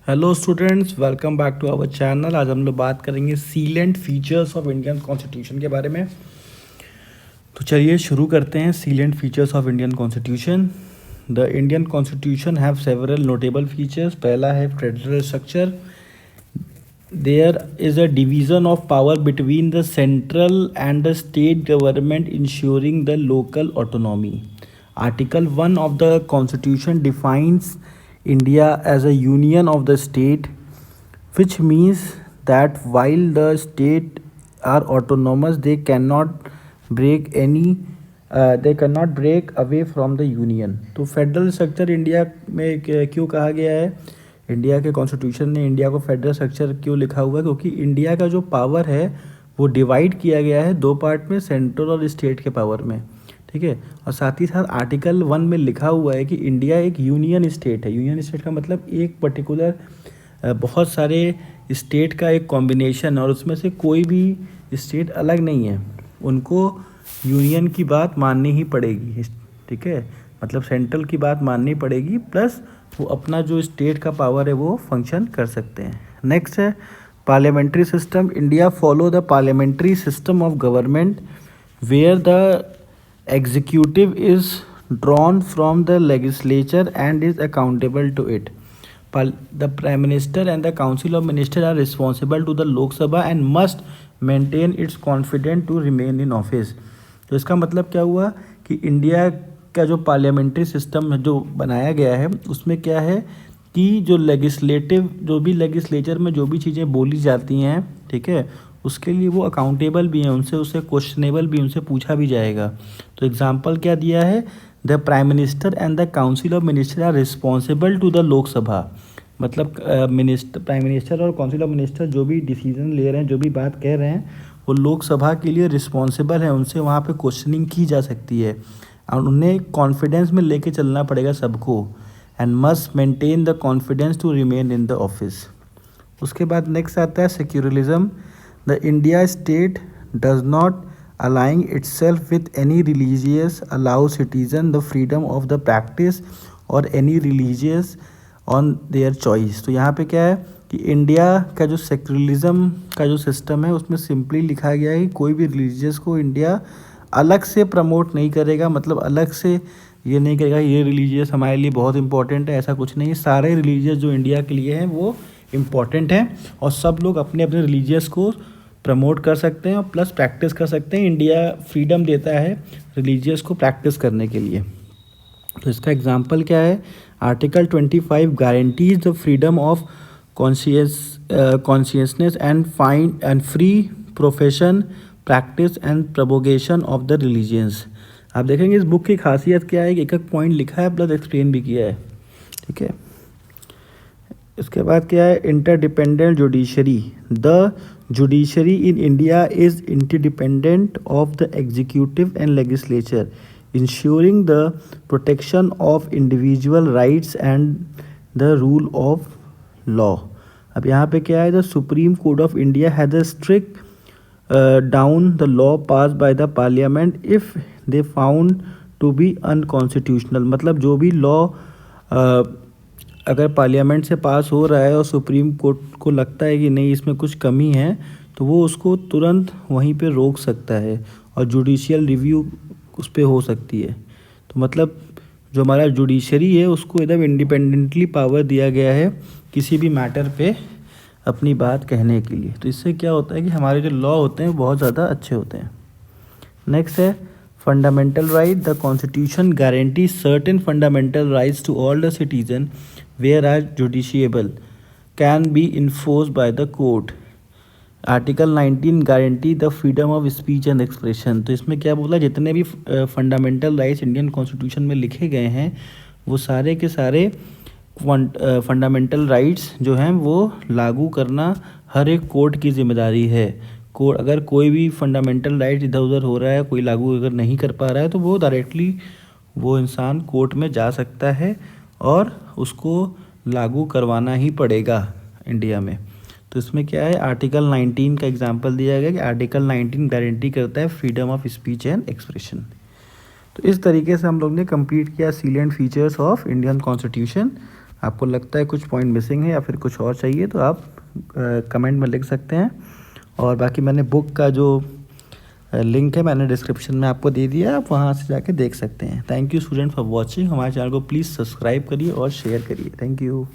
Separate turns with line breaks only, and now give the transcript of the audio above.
Hello students, welcome back to our channel. आज हम लोग बात करेंगे salient features of Indian constitution के बारे में। तो चलिए शुरू करते हैं। Salient features of Indian constitution. The Indian constitution have several notable features. पहला है federal structure. There is a division of power between the central and the state government ensuring the local autonomy. Article 1 of the Constitution defines India as a union of the state, which means that while the state are autonomous, they cannot break away from the union. तो federal structure India में क्यों कहा गया है? India के constitution ने India को federal structure क्यों लिखा हुआ है? क्योंकि इंडिया का जो पावर है वो डिवाइड किया गया है दो पार्ट में, सेंट्रल और स्टेट के पावर में। ठीक है। और साथ ही साथ आर्टिकल 1 में लिखा हुआ है कि इंडिया एक यूनियन स्टेट है। यूनियन स्टेट का मतलब एक पर्टिकुलर बहुत सारे स्टेट का एक कॉम्बिनेशन है और उसमें से कोई भी स्टेट अलग नहीं है, उनको यूनियन की बात माननी ही पड़ेगी। ठीक है, मतलब सेंट्रल की बात माननी पड़ेगी, प्लस वो अपना जो स्टेट का पावर है वो फंक्शन कर सकते हैं। नेक्स्ट है parliamentary system. India follow the parliamentary system of government where the executive is drawn from the legislature and is accountable to it. The prime minister and the council of ministers are responsible to the Lok Sabha and must maintain its confidence to remain in office. तो इसका मतलब क्या हुआ कि India का जो parliamentary system जो बनाया गया है उसमें क्या है कि जो लेजिस्लेचर में जो भी चीज़ें बोली जाती हैं, ठीक है, उसके लिए वो अकाउंटेबल भी हैं, उनसे क्वेश्चनेबल भी, उनसे पूछा भी जाएगा। तो एग्जांपल क्या दिया है? The prime minister and the council of minister are responsible to the Lok Sabha. मतलब प्राइम मिनिस्टर और काउंसिल ऑफ मिनिस्टर जो भी डिसीजन ले रहे हैं, जो भी बात कह रहे हैं, वो लोकसभा के लिए रिस्पॉन्सिबल है, उनसे वहाँ पे क्वेश्चनिंग की जा सकती है और उन्हें कॉन्फिडेंस में लेके चलना पड़ेगा सबको। And must maintain the confidence to remain in the office. उसके बाद नेक्स्ट आता है secularism. The India state does not align itself with any religious, allow citizen the freedom of the practice or any religious on their choice। तो यहाँ पे क्या है कि इंडिया का जो सेक्युलरिज्म का जो सिस्टम है उसमें सिंपली लिखा गया है कि कोई भी रिलीजियस को इंडिया अलग से प्रमोट नहीं करेगा, मतलब अलग से ये नहीं करेगा ये रिलीजियस हमारे लिए बहुत इंपॉर्टेंट है, ऐसा कुछ नहीं। सारे रिलीजियस जो इंडिया के लिए हैं वो इम्पॉर्टेंट हैं और सब लोग अपने अपने रिलीजियस को प्रमोट कर सकते हैं और प्लस प्रैक्टिस कर सकते हैं। इंडिया फ्रीडम देता है रिलीजियस को प्रैक्टिस करने के लिए। तो इसका एग्जांपल क्या है? Article 25 guarantees the freedom of consciousness and free profession, practice and propagation of the religions. आप देखेंगे इस बुक की खासियत क्या है कि एक एक पॉइंट लिखा है प्लस एक्सप्लेन भी किया है। ठीक है, इसके बाद क्या है? Interdependent judiciary. The judiciary in India is interdependent of the executive and legislature, ensuring the protection of individual rights and the rule of law. अब यहाँ पे क्या है? The supreme court of India has a strict down the law pass by the parliament if they found to be unconstitutional. मतलब जो भी law अगर parliament से पास हो रहा है और सुप्रीम कोर्ट को लगता है कि नहीं इसमें कुछ कमी है तो वो उसको तुरंत वहीं पे रोक सकता है और जुडिशियल रिव्यू उस पर हो सकती है। तो मतलब जो हमारा जुडिशरी है उसको एकदम इंडिपेंडेंटली पावर दिया गया है किसी भी मैटर पे अपनी बात कहने के लिए। तो इससे क्या होता है कि हमारे जो लॉ होते हैं बहुत ज़्यादा अच्छे होते हैं। नेक्स्ट है fundamental right. The constitution guarantees certain fundamental rights to all the citizen whereas justiciable can be enforced by the court. Article 19 guarantee the freedom of speech and expression. तो इसमें क्या बोला? जितने भी फंडामेंटल राइट्स इंडियन कॉन्स्टिट्यूशन में लिखे गए हैं वो सारे के सारे फंडामेंटल राइट्स जो हैं वो लागू करना हर एक कोर्ट की जिम्मेदारी है। कोर्ट अगर कोई भी फंडामेंटल राइट इधर उधर हो रहा है, कोई लागू अगर नहीं कर पा रहा है तो वो डायरेक्टली वो इंसान कोर्ट में जा सकता है और उसको लागू करवाना ही पड़ेगा इंडिया में। तो इसमें क्या है? आर्टिकल 19 का एग्जांपल दिया गया कि आर्टिकल 19 गारंटी करता है freedom of speech and expression. तो इस तरीके से हम लोग ने कंप्लीट किया sealant features of Indian constitution. आपको लगता है कुछ पॉइंट मिसिंग है या फिर कुछ और चाहिए तो आप कमेंट में लिख सकते हैं। और बाकी मैंने बुक का जो लिंक है मैंने डिस्क्रिप्शन में आपको दे दिया है, आप वहाँ से जाके देख सकते हैं। Thank you student for watching. हमारे चैनल को प्लीज़ सब्सक्राइब करिए और शेयर करिए। Thank you.